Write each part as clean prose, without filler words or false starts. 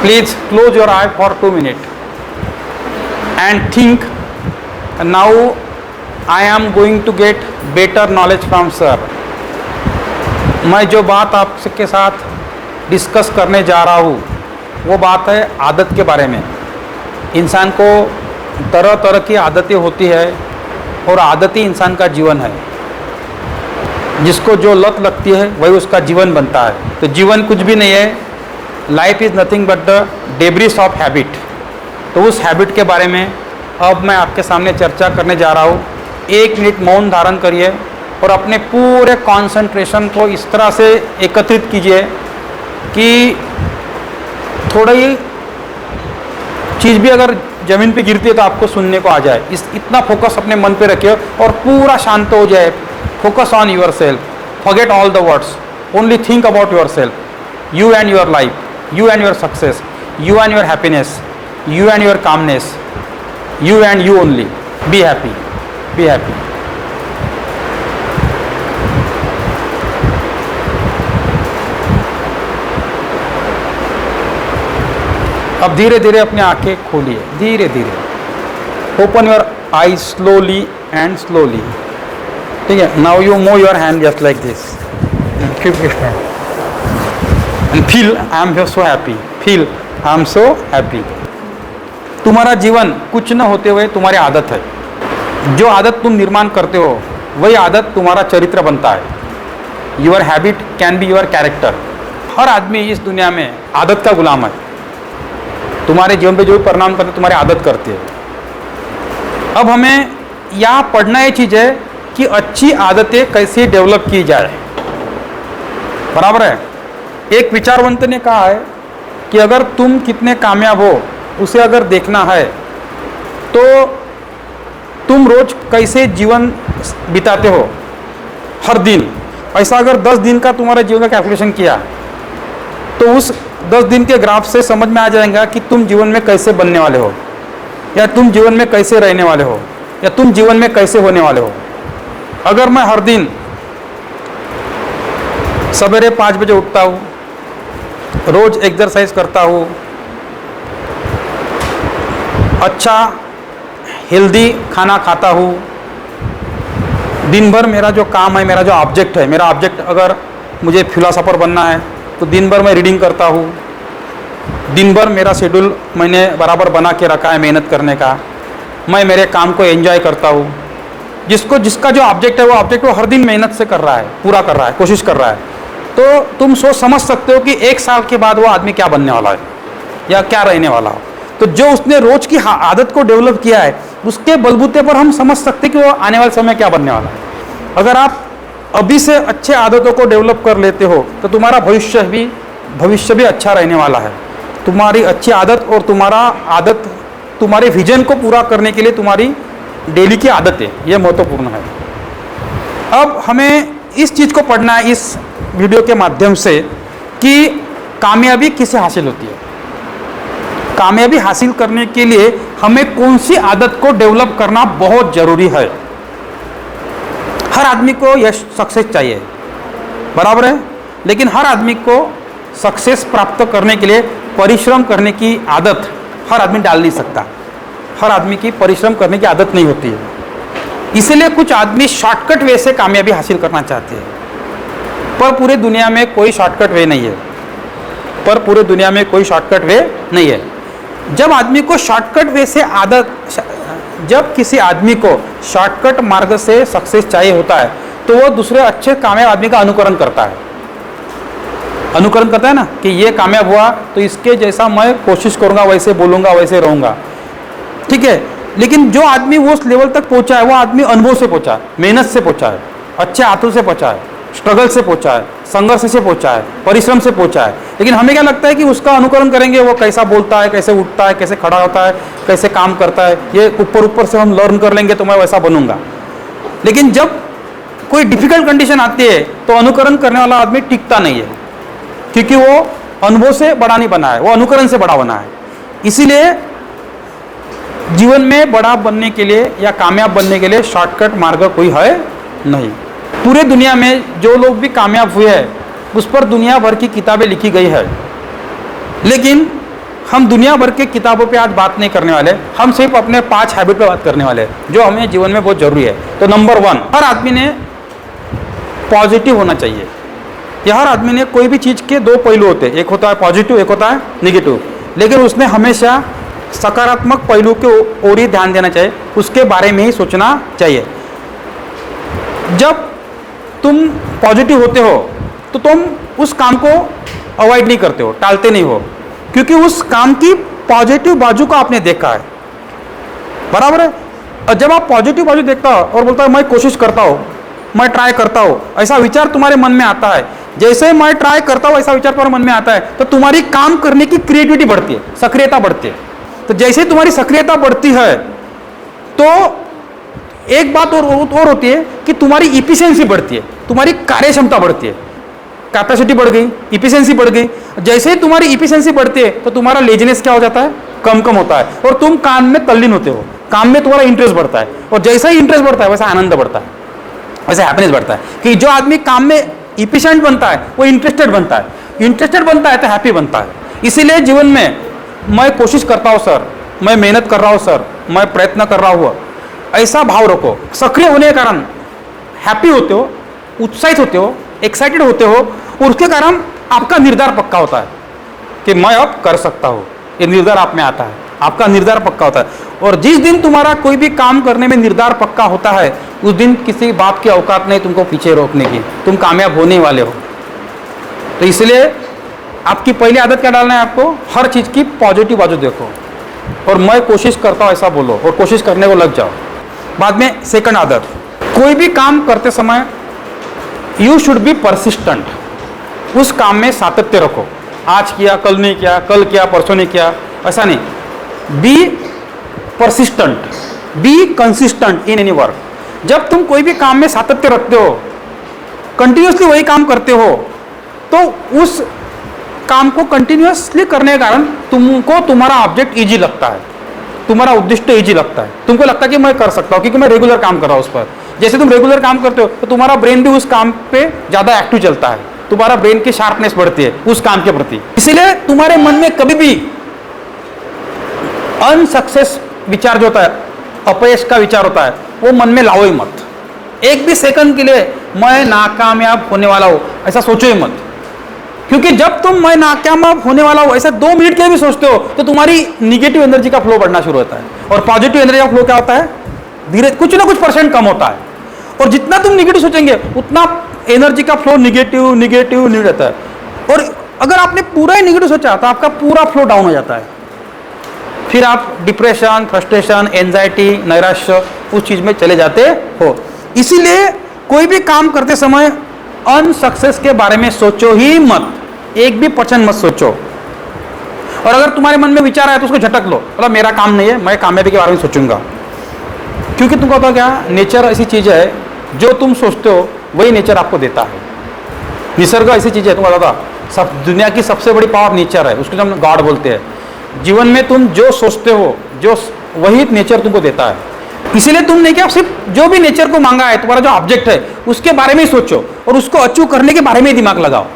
Please close your eye for 2 minutes and think. Now I am going to get better knowledge from sir. मैं जो बात आपके साथ discuss करने जा रहा हूँ वो बात है आदत के बारे में। इंसान को तरह तरह की आदतें होती है और आदत ही इंसान का जीवन है। जिसको जो लत लगती है वही उसका जीवन बनता है। तो जीवन कुछ भी नहीं है, life is nothing but the debris of habit. तो उस हैबिट के बारे में अब मैं आपके सामने चर्चा करने जा रहा हूँ। 1 मिनट मौन धारण करिए और अपने पूरे कंसंट्रेशन को इस तरह से एकत्रित कीजिए कि थोड़ा ही चीज़ भी अगर ज़मीन पे गिरती है तो आपको सुनने को आ जाए। इतना फोकस अपने मन पे रखिए और पूरा शांत हो जाए। Focus on your self, forget all the words, only think about your self, you and your life, you and your success, you and your happiness, you and your calmness, you and you only. Be happy, be happy. अब धीरे धीरे अपनी आंखें खोलिए, धीरे धीरे। Open your eyes slowly and slowly. ठीक है, now you move your hand just like this. And feel I am so happy. Feel I am so happy. तुम्हारा जीवन कुछ न होते हुए तुम्हारी आदत है। जो आदत तुम निर्माण करते हो वही आदत तुम्हारा चरित्र बनता है। Your habit can be your character. हर आदमी इस दुनिया में आदत का गुलाम है। तुम्हारे जीवन पे जो भी परिणाम करते तुम्हारी आदत करती है। अब हमें यहाँ पढ़ना ये चीज़ है कि अच्छी आदतें कैसे डेवलप की जाए। बराबर है। एक विचारवंत ने कहा है कि अगर तुम कितने कामयाब हो उसे अगर देखना है तो तुम रोज कैसे जीवन बिताते हो हर दिन। ऐसा अगर 10 दिन का तुम्हारा जीवन का कैलकुलेशन किया तो उस 10 दिन के ग्राफ से समझ में आ जाएगा कि तुम जीवन में कैसे बनने वाले हो, या तुम जीवन में कैसे रहने वाले हो, या तुम जीवन में कैसे होने वाले हो। अगर मैं हर दिन सवेरे 5 बजे उठता हूँ, रोज एक्सरसाइज करता हूँ, अच्छा हेल्दी खाना खाता हूँ, दिन भर मेरा जो काम है, मेरा जो ऑब्जेक्ट है, मेरा ऑब्जेक्ट अगर मुझे फिलोसोफर बनना है तो दिन भर मैं रीडिंग करता हूँ, दिन भर मेरा शेड्यूल मैंने बराबर बना के रखा है मेहनत करने का, मैं मेरे काम को एंजॉय करता हूँ। जिसका जो ऑब्जेक्ट है वो ऑब्जेक्ट वो हर दिन मेहनत से कर रहा है, पूरा कर रहा है, कोशिश कर रहा है, तो तुम सोच समझ सकते हो कि 1 साल के बाद वो आदमी क्या बनने वाला है या क्या रहने वाला हो। तो जो उसने रोज की आदत को डेवलप किया है उसके बलबूते पर हम समझ सकते हैं कि वो आने वाले समय क्या बनने वाला है। अगर आप अभी से अच्छे आदतों को डेवलप कर लेते हो तो तुम्हारा भविष्य भी अच्छा रहने वाला है। तुम्हारी अच्छी आदत और तुम्हारे विजन को पूरा करने के लिए तुम्हारी डेली की आदतें ये महत्वपूर्ण है। अब हमें इस चीज़ को पढ़ना है इस वीडियो के माध्यम से कि कामयाबी किसे हासिल होती है। कामयाबी हासिल करने के लिए हमें कौन सी आदत को डेवलप करना बहुत ज़रूरी है। हर आदमी को यह सक्सेस चाहिए, बराबर है, लेकिन हर आदमी को सक्सेस प्राप्त करने के लिए परिश्रम करने की आदत हर आदमी डाल नहीं सकता। हर आदमी की परिश्रम करने की आदत नहीं होती है। इसलिए कुछ आदमी शॉर्टकट वे से कामयाबी हासिल करना चाहते हैं, पर पूरे दुनिया में कोई शॉर्टकट वे नहीं है। नहीं है। जब किसी आदमी को शॉर्टकट मार्ग से सक्सेस चाहिए होता है तो वो दूसरे अच्छे कामयाब आदमी का अनुकरण करता है ना, कि ये कामयाब हुआ तो इसके जैसा मैं कोशिश करूंगा, वैसे बोलूंगा, वैसे रहूंगा। ठीक है, लेकिन जो आदमी वो उस लेवल तक पहुंचा है वो आदमी अनुभव से पहुंचा है, मेहनत से पहुंचा है, अच्छे हाथों से पहुंचा है, स्ट्रगल से पहुंचा है, संघर्ष से पहुंचा है, परिश्रम से पहुंचा है। लेकिन हमें क्या लगता है कि उसका अनुकरण करेंगे, वो कैसा बोलता है, कैसे उठता है, कैसे खड़ा होता है, कैसे काम करता है, ये ऊपर से हम लर्न कर लेंगे तो मैं वैसा बनूंगा। लेकिन जब कोई डिफिकल्ट कंडीशन आती है तो अनुकरण करने वाला आदमी टिकता नहीं है, क्योंकि वो अनुभव से बड़ा नहीं बना है, वो अनुकरण से बड़ा बना है। इसीलिए जीवन में बड़ा बनने के लिए या कामयाब बनने के लिए शॉर्टकट मार्ग कोई है नहीं। पूरे दुनिया में जो लोग भी कामयाब हुए हैं उस पर दुनिया भर की किताबें लिखी गई है, लेकिन हम दुनिया भर के किताबों पे आज बात नहीं करने वाले, हम सिर्फ अपने 5 हैबिट पे बात करने वाले हैं जो हमें जीवन में बहुत ज़रूरी है। तो नंबर 1, हर आदमी ने पॉजिटिव होना चाहिए। यह हर आदमी ने कोई भी चीज़ के 2 पहलू होते हैं, एक होता है पॉजिटिव, एक होता है निगेटिव, लेकिन उसने हमेशा सकारात्मक पहलू के ओर ही ध्यान देना चाहिए, उसके बारे में ही सोचना चाहिए। जब तुम पॉजिटिव होते हो तो तुम उस काम को अवॉइड नहीं करते हो, टालते नहीं हो, क्योंकि उस काम की पॉजिटिव बाजू को आपने देखा है, बराबर है। और जब आप पॉजिटिव बाजू देखता हो और बोलता है मैं कोशिश करता हूँ, मैं ट्राई करता हूँ, ऐसा विचार तुम्हारे मन में आता है, जैसे मैं ट्राई करता हूँ ऐसा विचार तुम्हारे मन में आता है, तो तुम्हारी काम करने की क्रिएटिविटी बढ़ती है, सक्रियता बढ़ती है। तो जैसे तुम्हारी सक्रियता बढ़ती है तो एक बात और होती है कि तुम्हारी इफिशिएंसी बढ़ती है, तुम्हारी कार्यक्षमता बढ़ती है, कैपेसिटी बढ़ गई, इफिशिएंसी बढ़ गई। जैसे ही तुम्हारी इफिशिएंसी बढ़ती है तो तुम्हारा लेजीनेस क्या हो जाता है, कम होता है, और तुम काम में तल्लीन होते हो, काम में तुम्हारा इंटरेस्ट बढ़ता है, और जैसा ही इंटरेस्ट बढ़ता है वैसा आनंद बढ़ता है, वैसे हैप्पीनेस बढ़ता है। कि जो आदमी काम में इफिशिएंट बनता है वो इंटरेस्टेड बनता है, इंटरेस्टेड बनता है तो हैप्पी बनता है। इसीलिए जीवन में मैं कोशिश करता हूँ सर, मैं मेहनत कर रहा हूँ सर, मैं प्रयत्न कर रहा हूँ, ऐसा भाव रखो। सक्रिय होने के कारण हैप्पी होते हो, उत्साहित होते हो, एक्साइटेड होते हो, और उसके कारण आपका निर्धार पक्का होता है कि मैं अब कर सकता हूँ। ये निर्धार आप में आता है, आपका निर्धार पक्का होता है। और जिस दिन तुम्हारा कोई भी काम करने में निर्धार पक्का होता है उस दिन किसी बात की औकात नहीं तुमको पीछे रोकने की, तुम कामयाब होने वाले हो। तो इसलिए आपकी पहली आदत क्या डालना है आपको, हर चीज़ की पॉजिटिव बाजू देखो और मैं कोशिश करता हूँ ऐसा बोलो और कोशिश करने को लग जाओ। बाद में सेकंड आदत, कोई भी काम करते समय यू शुड बी परसिस्टेंट। उस काम में सातत्य रखो, आज किया कल नहीं किया, कल किया परसों नहीं किया, ऐसा नहीं। Be persistent, be consistent in any work. जब तुम कोई भी काम में सातत्य रखते हो, कंटिन्यूसली वही काम करते हो, तो उस काम को कंटिन्यूसली करने के कारण तुमको तुम्हारा ऑब्जेक्ट इजी लगता है, तुम्हारा उद्देश्य इजी लगता है, तुमको लगता है कि मैं कर सकता हूँ क्योंकि मैं रेगुलर काम कर रहा हूँ उस पर। जैसे तुम रेगुलर काम करते हो तो तुम्हारा ब्रेन भी उस काम पे ज़्यादा एक्टिव चलता है, तुम्हारा ब्रेन की शार्पनेस बढ़ती है उस काम के प्रति। इसीलिए तुम्हारे मन में कभी भी अनसक्सेस विचार जो होता है, अपयश का विचार होता है, वो मन में लाओ ही मत। एक भी सेकंड के लिए मैं नाकामयाब होने वाला हूँ ऐसा सोचो ही मत, क्योंकि जब तुम मैं नाकामयाब होने वाला हूँ ऐसा 2 मिनट के लिए भी सोचते हो तो तुम्हारी निगेटिव एनर्जी का फ्लो बढ़ना शुरू होता है। और पॉजिटिव एनर्जी का फ्लो क्या होता है, धीरे कुछ ना कुछ % कम होता है। और जितना तुम निगेटिव सोचेंगे उतना एनर्जी का फ्लो निगेटिव निगेटिव नहीं रहता है। और अगर आपने पूरा ही निगेटिव सोचा तो आपका पूरा फ्लो डाउन हो जाता है, फिर आप डिप्रेशन, फ्रस्ट्रेशन, एंजाइटी, नैराश्य उस चीज़ में चले जाते हो। इसीलिए कोई भी काम करते समय अनसक्सेस के बारे में सोचो ही मत, एक भी % मत सोचो। और अगर तुम्हारे मन में विचार आया तो उसको झटक लो, मतलब मेरा काम नहीं है, मैं कामयाबी के बारे में सोचूंगा। क्योंकि तुमको पता क्या, नेचर ऐसी चीज़ है जो तुम सोचते हो वही नेचर आपको देता है। निसर्ग ऐसी चीज़ है, तुमको पता, सब दुनिया की सबसे बड़ी पावर नेचर है, उसको हम गॉड बोलते हैं। जीवन में तुम जो सोचते हो जो वही नेचर तुमको देता है। इसीलिए तुमने क्या सिर्फ जो भी नेचर को मांगा है, तुम्हारा जो ऑब्जेक्ट है उसके बारे में ही सोचो और उसको अचीव करने के बारे में ही दिमाग लगाओ।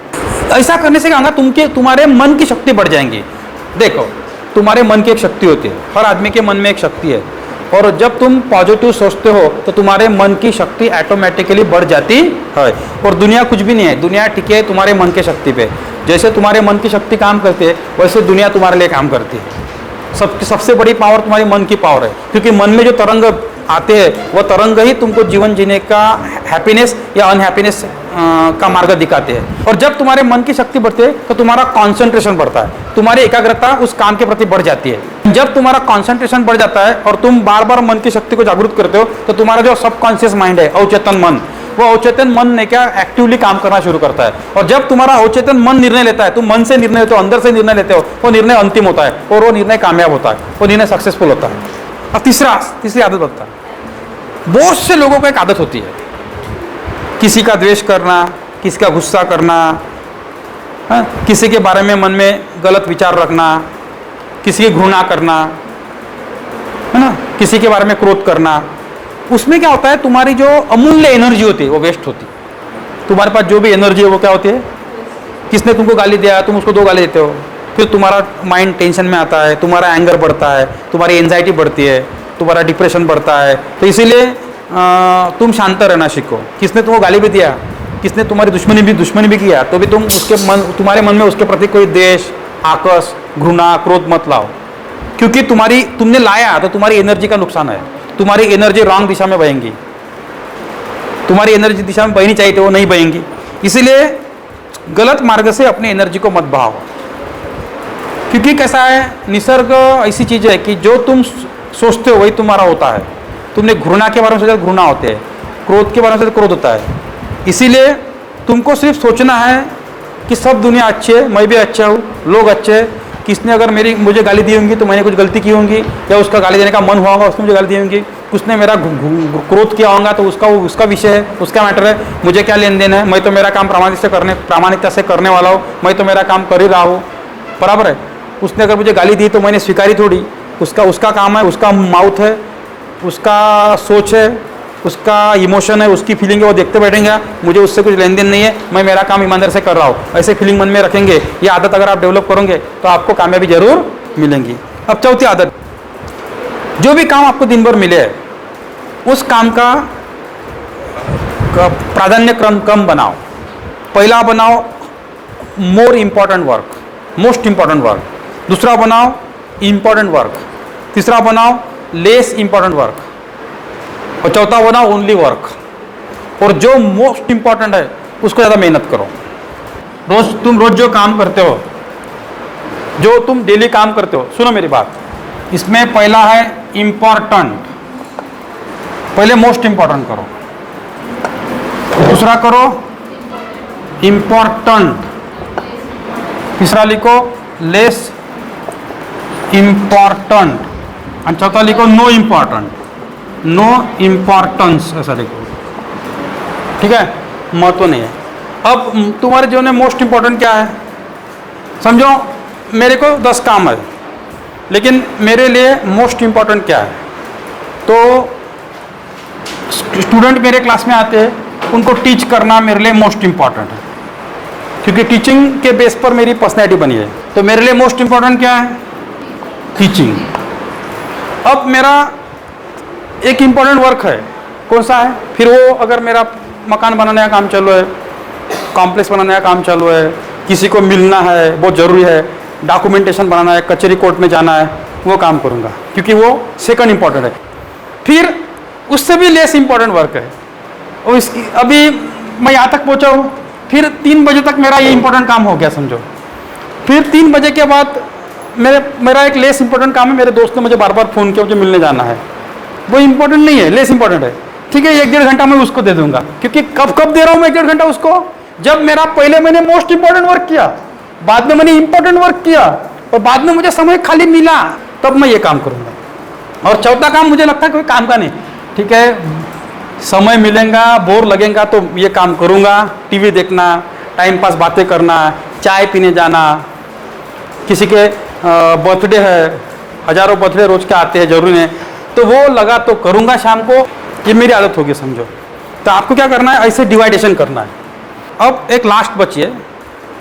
ऐसा करने से क्या होगा, तुम्हारे मन की शक्ति बढ़ जाएंगी। देखो, तुम्हारे मन की एक शक्ति होती है, हर आदमी के मन में एक शक्ति है, और जब तुम पॉजिटिव सोचते हो तो तुम्हारे मन की शक्ति ऑटोमेटिकली बढ़ जाती है। और दुनिया कुछ भी नहीं है, दुनिया टिके है तुम्हारे मन की शक्ति पे। जैसे तुम्हारे मन की शक्ति काम करती है वैसे दुनिया तुम्हारे लिए काम करती है। सबसे बड़ी पावर तुम्हारी मन की पावर है, क्योंकि मन में जो तरंग आते हैं वो तरंग ही तुमको जीवन जीने का हैप्पीनेस या अनहैप्पीनेस का मार्ग दिखाते हैं। और जब तुम्हारे मन की शक्ति बढ़ती है तो तुम्हारा कॉन्सेंट्रेशन बढ़ता है, तुम्हारी एकाग्रता उस काम के प्रति बढ़ जाती है। जब तुम्हारा कॉन्सेंट्रेशन बढ़ जाता है और तुम बार बार मन की शक्ति को जागरूक करते हो तो तुम्हारा जो सबकॉन्शियस माइंड है, अवचेतन मन, वो अवचेतन मन ने क्या एक्टिवली काम करना शुरू करता है। और जब तुम्हारा अवचेतन मन निर्णय लेता है, तुम मन से निर्णय लेते हो, अंदर से निर्णय लेते हो, वो निर्णय अंतिम होता है और वो निर्णय कामयाब होता है, वो निर्णय सक्सेसफुल होता है। और तीसरी आदत होता है, बहुत से लोगों को एक आदत होती है किसी का द्वेष करना, किसी का गुस्सा करना, किसी के बारे में मन में गलत विचार रखना, किसी की घृणा करना, है ना, किसी के बारे में क्रोध करना। उसमें क्या होता है, तुम्हारी जो अमूल्य एनर्जी होती है वो वेस्ट होती है। तुम्हारे पास जो भी एनर्जी है वो क्या होती है, किसने तुमको गाली दिया तुम उसको 2 गाली देते हो, फिर तुम्हारा माइंड टेंशन में आता है, तुम्हारा एंगर बढ़ता है, तुम्हारी एंजाइटी बढ़ती है, तुम्हारा डिप्रेशन बढ़ता है। तो इसीलिए तुम शांत रहना सीखो। किसने तुमको गाली भी दिया, किसने तुम्हारी दुश्मनी भी किया, तो भी तुम तुम्हारे मन में उसके प्रति कोई द्वेष, आकस, घृणा, क्रोध मत लाओ, क्योंकि तुमने लाया तो तुम्हारी एनर्जी का नुकसान है। तुम्हारी एनर्जी रॉन्ग दिशा में बहेंगी, तुम्हारी एनर्जी दिशा में बहनी चाहिए तो वो नहीं बहेंगी। इसीलिए गलत मार्ग से अपनी एनर्जी को मत बहाओ, क्योंकि कैसा है, निसर्ग ऐसी चीज़ है कि जो तुम सोचते हो वही तुम्हारा होता है। तुमने घृणा के बारे में सोचा तो घृणा होते हैं, क्रोध के बारे में सोचा तो क्रोध होता है। इसीलिए तुमको सिर्फ सोचना है कि सब दुनिया अच्छी है, मैं भी अच्छा हूँ, लोग अच्छे हैं। किसने अगर मुझे गाली दी होंगी तो मैंने कुछ गलती की होंगी, या उसका गाली देने का मन हुआ होगा, उसने मुझे गाली दी होंगी। उसने मेरा क्रोध किया होगा तो उसका विषय है, उसका मैटर है, मुझे क्या लेन देन है। मैं तो मेरा काम प्रामाणिकता से करने वाला हूँ, मैं तो मेरा काम कर ही रहा हूँ, बराबर है। उसने अगर मुझे गाली दी तो मैंने स्वीकारी थोड़ी, उसका काम है, उसका माउथ है, उसका सोच है, उसका इमोशन है, उसकी फीलिंग है, वो देखते बैठेंगे, मुझे उससे कुछ लेन देन नहीं है, मैं मेरा काम ईमानदार से कर रहा हूँ। ऐसे फीलिंग मन में रखेंगे, ये आदत अगर आप डेवलप करोगे तो आपको कामयाबी जरूर मिलेंगी। अब चौथी आदत, जो भी काम आपको दिन भर मिले उस काम का प्राधान्य क्रम बनाओ। पहला बनाओ more important work, most important work. दूसरा बनाओ इम्पॉर्टेंट वर्क। तीसरा बनाओ लेस इम्पॉर्टेंट वर्क। और चौथा बनाओ ओनली वर्क। और जो मोस्ट इम्पॉर्टेंट है उसको ज़्यादा मेहनत करो। तुम रोज जो काम करते हो, जो तुम डेली काम करते हो, सुनो मेरी बात, इसमें पहला है इम्पॉर्टेंट, पहले मोस्ट इम्पॉर्टेंट करो, दूसरा करो इम्पॉर्टेंट, तीसरा लिखो लेस इम्पॉर्टेंट, और चौथा लिखो नो इम्पॉर्टेंट, नो इम्पॉर्टेंस, ऐसा लिखो, ठीक है, महत्व नहीं है। अब तुम्हारे जीवन में मोस्ट इम्पॉर्टेंट क्या है? समझो मेरे को 10 काम है, लेकिन मेरे लिए मोस्ट इम्पॉर्टेंट क्या है? तो स्टूडेंट मेरे क्लास में आते हैं, उनको टीच करना मेरे लिए मोस्ट इम्पॉर्टेंट है, क्योंकि टीचिंग के बेस पर मेरी पर्सनैलिटी बनी है। तो मेरे लिए मोस्ट इम्पॉर्टेंट क्या है? टीचिंग। अब मेरा एक इम्पॉर्टेंट वर्क है, कौन सा है? फिर वो अगर मेरा मकान बनाने का काम चालू है, कॉम्प्लेक्स बनाने का काम चालू है, किसी को मिलना है बहुत ज़रूरी है, डॉक्यूमेंटेशन बनाना है, कचहरी कोर्ट में जाना है, वो काम करूँगा, क्योंकि वो सेकंड इम्पॉर्टेंट है। फिर उससे भी लेस इम्पॉर्टेंट वर्क है, और इसकी अभी मैं यहाँ तक पहुँचा हूँ, फिर 3 बजे तक मेरा ये इम्पोर्टेंट काम हो गया समझो। फिर 3 बजे के बाद मेरा एक लेस इम्पोर्टेंट काम है, मेरे दोस्त ने मुझे बार बार फ़ोन किया, मुझे मिलने जाना है, वो इम्पोर्टेंट नहीं है, लेस इम्पोर्टेंट है, ठीक है, 1-1.5 घंटा मैं उसको दे दूंगा। क्योंकि कब दे रहा हूँ मैं 1-1.5 घंटा उसको? जब मेरा पहले मैंने मोस्ट इम्पोर्टेंट वर्क किया, बाद में मैंने इम्पोर्टेंट वर्क किया, और बाद में मुझे समय खाली मिला, तब मैं ये काम करूँगा। और चौथा काम मुझे लगता है कोई काम का नहीं, ठीक है, समय मिलेगा, बोर लगेगा तो ये काम करूँगा, टीवी देखना, टाइम पास बातें करना, चाय पीने जाना, किसी के बर्थडे है, हज़ारों बर्थडे रोज के आते हैं, जरूरी है, तो वो लगा तो करूँगा शाम को, ये मेरी आदत होगी समझो। तो आपको क्या करना है, ऐसे डिवाइडेशन करना है। अब एक लास्ट बची है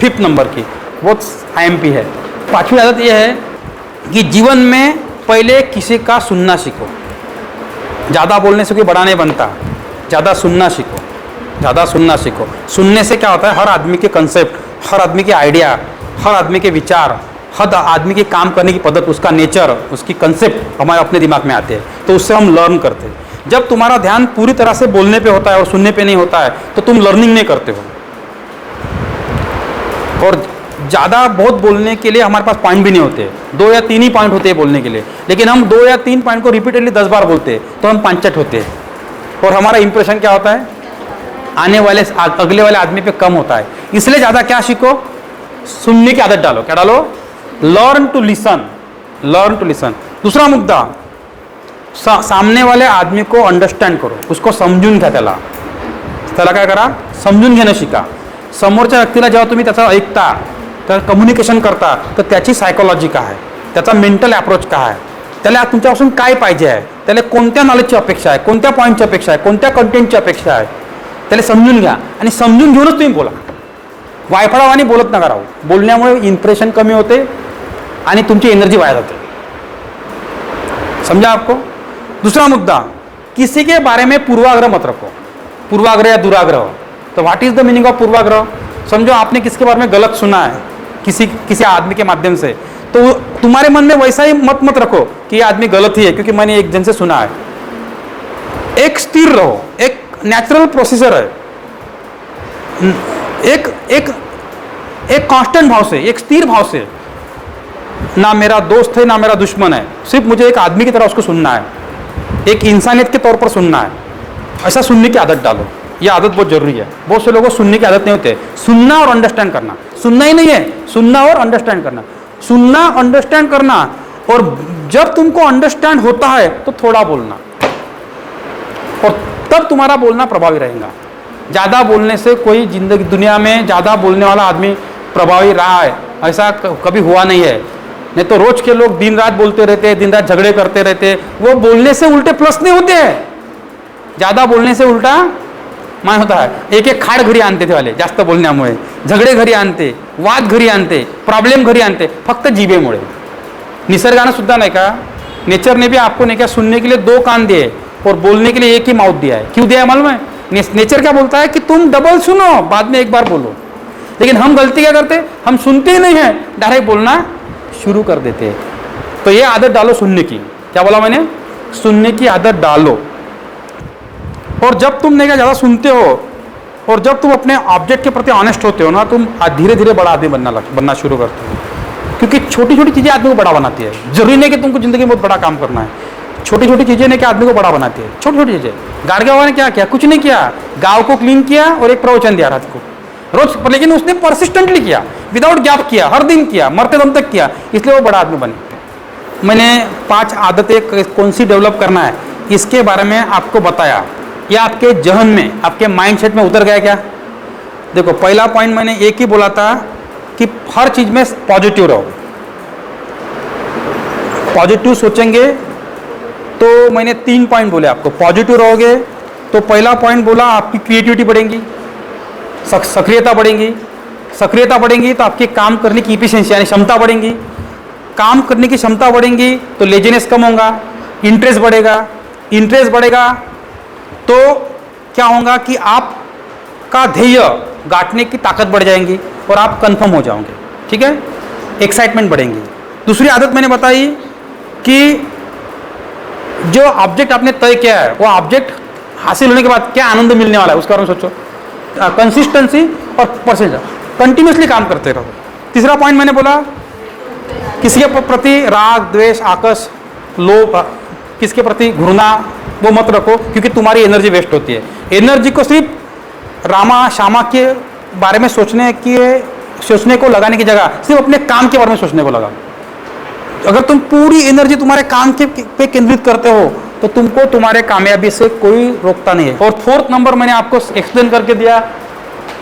5th नंबर की, वो IMP है। 5वीं आदत ये है कि जीवन में पहले किसी का सुनना सीखो। ज़्यादा बोलने से कोई बड़ा नहीं बनता, ज़्यादा सुनना सीखो, ज़्यादा सुनना सीखो। सुनने से क्या होता है, हर आदमी के कंसेप्ट, हर आदमी के आइडिया, हर आदमी के विचार, हर आदमी के काम करने की पद्धति, उसका नेचर, उसकी कंसेप्ट हमारे अपने दिमाग में आते हैं, तो उससे हम लर्न करते हैं। जब तुम्हारा ध्यान पूरी तरह से बोलने पे होता है और सुनने पे नहीं होता है, तो तुम लर्निंग नहीं करते हो। और ज़्यादा बहुत बोलने के लिए हमारे पास पॉइंट भी नहीं होते, 2 या 3 ही पॉइंट होते हैं बोलने के लिए, लेकिन हम 2 या 3 पॉइंट को रिपीटेडली 10 बार बोलते हैं, तो हम पांचट होते हैं, और हमारा इंप्रेशन क्या होता है, अगले वाले आदमी पे कम होता है। इसलिए ज़्यादा क्या सीखो, सुनने की आदत डालो। क्या डालो? Learn to listen, learn to listen. दूसरा मुद्दा, सामने वाले आदमी को अंडरस्टँड करो, उसको समजून घ्या, त्याला काय करा, समजून घेणं शिका। समोरच्या व्यक्तीला जेव्हा तुम्ही त्याचं ऐकता, तर कम्युनिकेशन करता, तर त्याची सायकोलॉजी काय आहे, त्याचा मेंटल अप्रोच काय आहे, त्याला तुमच्यापासून काय पाहिजे आहे, त्याला कोणत्या नॉलेजची अपेक्षा आहे, कोणत्या पॉईंटची अपेक्षा आहे, कोणत्या कंटेंटची अपेक्षा आहे, त्याला समजून घ्या, आणि समजून घेऊनच तुम्ही बोला। वायफळावानी बोलत नका राहू, बोलण्यामुळे इम्प्रेशन कमी होते, आणि तुमची एनर्जी वाया जाते. समझा आपको. दूसरा मुद्दा, किसी के बारे में पूर्वाग्रह मत रखो. पूर्वाग्रह या दुराग्रह. तो what is the meaning of पूर्वाग्रह? समझो आपने किसके बारे में गलत सुना है किसी आदमी के माध्यम से, तो तुम्हारे मन में वैसा ही मत रखो कि ये आदमी गलत ही है क्योंकि मैंने एक जन से सुना है. एक स्थिर रहो. एक नेचुरल प्रोसीजर है. एक कांस्टेंट भाव से, एक स्थिर भाव से, ना मेरा दोस्त है ना मेरा दुश्मन है, सिर्फ मुझे एक आदमी की तरह उसको सुनना है, एक इंसानियत के तौर पर सुनना है. ऐसा सुनने की आदत डालो. ये आदत बहुत जरूरी है. बहुत से लोगों को सुनने की आदत नहीं होती है. सुनना और अंडरस्टैंड करना. सुनना ही नहीं है, सुनना और अंडरस्टैंड करना. सुनना, अंडरस्टैंड करना. और जब तुमको अंडरस्टैंड होता है तो थोड़ा बोलना, और तब तुम्हारा बोलना प्रभावी रहेगा. ज़्यादा बोलने से कोई जिंदगी दुनिया में ज़्यादा बोलने वाला आदमी प्रभावी रहा है ऐसा कभी हुआ नहीं है. नहीं तो रोज के लोग दिन रात बोलते रहते हैं, दिन रात झगड़े करते रहते हैं. वो बोलने से उल्टे प्लस नहीं होते हैं. ज़्यादा बोलने से उलटा माय होता है. एक एक खाड घरी आणते ते वाले जास्त बोलण्यामुळे. झगडे घरी आणते, वाद घरी आणते, प्रॉब्लेम घरी आणते, फक्त जिभेमुळे. निसर्गाने सुद्धा नाही का, नेचर ने भी आपको नहीं क्या सुनने के लिए 2 कान दिए और बोलने के लिए एक ही माउथ दिया है. क्यों दिया है मालूम है? नेचर क्या बोलता है कि तुम डबल सुनो, बाद में एक बार बोलो. लेकिन हम गलती क्या करते, हम सुनते ही नहीं है, डायरेक्ट बोलना शुरू कर देते हैं. तो ये आदत डालो सुनने की. क्या बोला मैंने? सुनने की आदत डालो. और जब तुम नहीं क्या ज़्यादा सुनते हो और जब तुम अपने ऑब्जेक्ट के प्रति ऑनेस्ट होते हो ना, तुम धीरे धीरे बड़ा आदमी बनना शुरू करते हो. क्योंकि छोटी छोटी चीज़ें आदमी को बड़ा बनाती है. जरूरी नहीं कि तुमको जिंदगी में बहुत बड़ा काम करना है. छोटी छोटी चीज़ें ने क्या आदमी को बड़ा बनाती है. छोटी छोटी चीज़ें. गाड़गेवाला ने क्या किया? कुछ नहीं किया. गांव को क्लीन किया और एक प्रवचन दिया रात को रोज. लेकिन उसने परसिस्टेंटली किया, विदाउट गैप किया, हर दिन किया, मरते दम तक किया, इसलिए वो बड़ा आदमी बने. मैंने 5 आदतें कौन सी डेवलप करना है इसके बारे में आपको बताया. ये आपके जहन में, आपके माइंडसेट में उतर गया क्या? देखो, पहला पॉइंट मैंने एक ही बोला था कि हर चीज में पॉजिटिव रहो. पॉजिटिव सोचेंगे तो मैंने 3 पॉइंट बोले आपको. पॉजिटिव रहोगे तो पहला पॉइंट बोला आपकी क्रिएटिविटी बढ़ेगी, सक्रियता बढ़ेगी. सक्रियता बढ़ेगी तो आपकी काम करने की इफिशिएंसी यानी क्षमता बढ़ेगी. काम करने की क्षमता बढ़ेगी तो लेजीनेस कम होगा, इंटरेस्ट बढ़ेगा. इंटरेस्ट बढ़ेगा तो क्या होगा कि आपका ध्येय गांठने की ताकत बढ़ जाएगी और आप कंफर्म हो जाओगे. ठीक है, एक्साइटमेंट बढ़ेंगी. दूसरी आदत मैंने बताई कि जो ऑब्जेक्ट आपने तय किया है वो ऑब्जेक्ट हासिल होने के बाद क्या आनंद मिलने वाला है उसके बारे में सोचो. कंसिस्टेंसी और परसेंटेज, कंटिन्यूसली काम करते रहो. तीसरा पॉइंट मैंने बोला, किसी के प्रति राग, द्वेष, आकर्ष, लोभ, किसके प्रति घृणा वो मत रखो क्योंकि तुम्हारी एनर्जी वेस्ट होती है. एनर्जी को सिर्फ रामा श्यामा के बारे में सोचने को लगाने की जगह सिर्फ अपने काम के बारे में सोचने को लगाओ. अगर तुम पूरी एनर्जी तुम्हारे काम पे केंद्रित करते हो तो तुमको तुम्हारे कामयाबी से कोई रोकता नहीं है. और 4th नंबर मैंने आपको एक्सप्लेन करके दिया.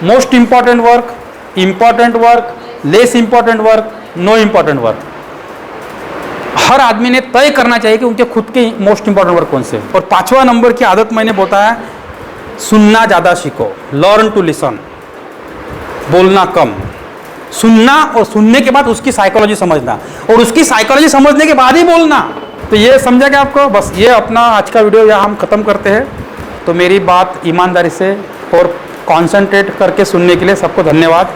Most important work, important work, less important work, no important work. हर आदमी ने तय करना चाहिए कि उनके खुद के मोस्ट इंपॉर्टेंट वर्क कौन से. और 5वां नंबर की आदत मैंने बताया, सुनना ज़्यादा सीखो. Learn to listen. बोलना कम. सुनना और सुनने के बाद उसकी साइकोलॉजी समझना और उसकी साइकोलॉजी समझने के बाद ही बोलना. तो ये समझा क्या आपको? बस ये अपना आज का वीडियो यहाँ हम ख़त्म करते हैं. तो मेरी बात ईमानदारी से और कॉन्सेंट्रेट करके सुनने के लिए सबको धन्यवाद.